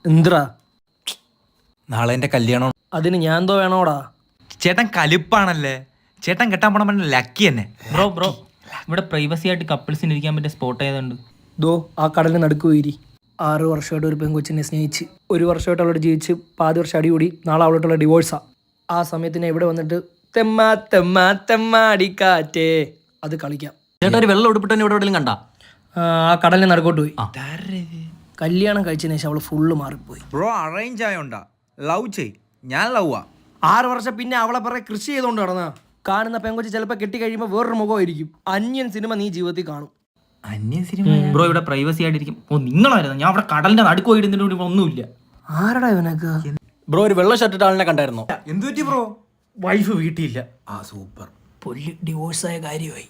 എന്തിറാ? നാളെ എന്റെ കല്യാണം. അതിന് ഞാൻ എന്തോ വേണോടാ? ചേട്ടൻ കലിപ്പാണല്ലേ. ചേട്ടൻ കെട്ടാൻ പോണ പറഞ്ഞ ലക്കി തന്നെ. ബ്രോ ഇവിടെ പ്രൈവസി ആയിട്ട് കപ്പിൾസിന് ഇരിക്കാൻ പറ്റിയ സ്പോട്ട് ഏതുണ്ട്? ദോ ആ കടലിന് നടുക്ക് പോയിരി. 6 വർഷമായിട്ട് ഒരു പെൺകൊച്ചിനെ സ്നേഹിച്ച് 1 വർഷമായിട്ട് അവളോട് ജീവിച്ച് 10 വർഷം അടികൂടി. നാളെ അവളോട്ടുള്ള ഡിവോഴ്സാ. ആ സമയത്തിന് ഇവിടെ വന്നിട്ട് തെമ്മാ തെമ്മാ തെമ്മാടിക്കാറ്റേ അത് കളിക്കാം. ചേട്ടാ ഒരു വെള്ളം ഉടുപ്പിട്ട് ഇവിടെ എവിടെയും കണ്ടാ? ആ കടലിന് നടുക്കോട്ട് പോയി. കല്യാണം കഴിച്ചതിന് ശേഷം അവള് ഫുള്ള് മാറിപ്പോയി. Bro arrange ആയോണ്ടാ? ലവ് ചെയ്. ഞാൻ ലവാ. 6 വർഷം പിന്നെ അവളെ പറയെ കൃഷി ചെയ്തോണ്ട് നടന്ന കാണുന്ന പെങ്കൊച്ച് ചിലപ്പോൾ കെട്ടി കഴിയുമ്പോൾ വേറൊരു മുഖമായിരിക്കും. അന്യൻ സിനിമ നീ ജീവിതത്തിൽ കാണും. അന്യ സിനിമ. ബ്രോ ഇവിടെ പ്രൈവസി ആയിട്ടിരിക്കും. നിങ്ങളായിരുന്നു. ഞാൻ അവിടെ കടലിന്റെ നടുക്ക് പോയിടുന്നതിന് വേണ്ടി ഒന്നുമില്ല. ആരടാ ഇവനൊക്കെ? ബ്രോ ഒരു വെള്ള ഷർട്ട് ആളിനെ കണ്ടായിരുന്നോ? എന്തു പറ്റി ബ്രോ? വൈഫ് വീട്ടിലില്ല. സൂപ്പർ. പുല്ല് ഡിവോഴ്സായ കാര്യമായി.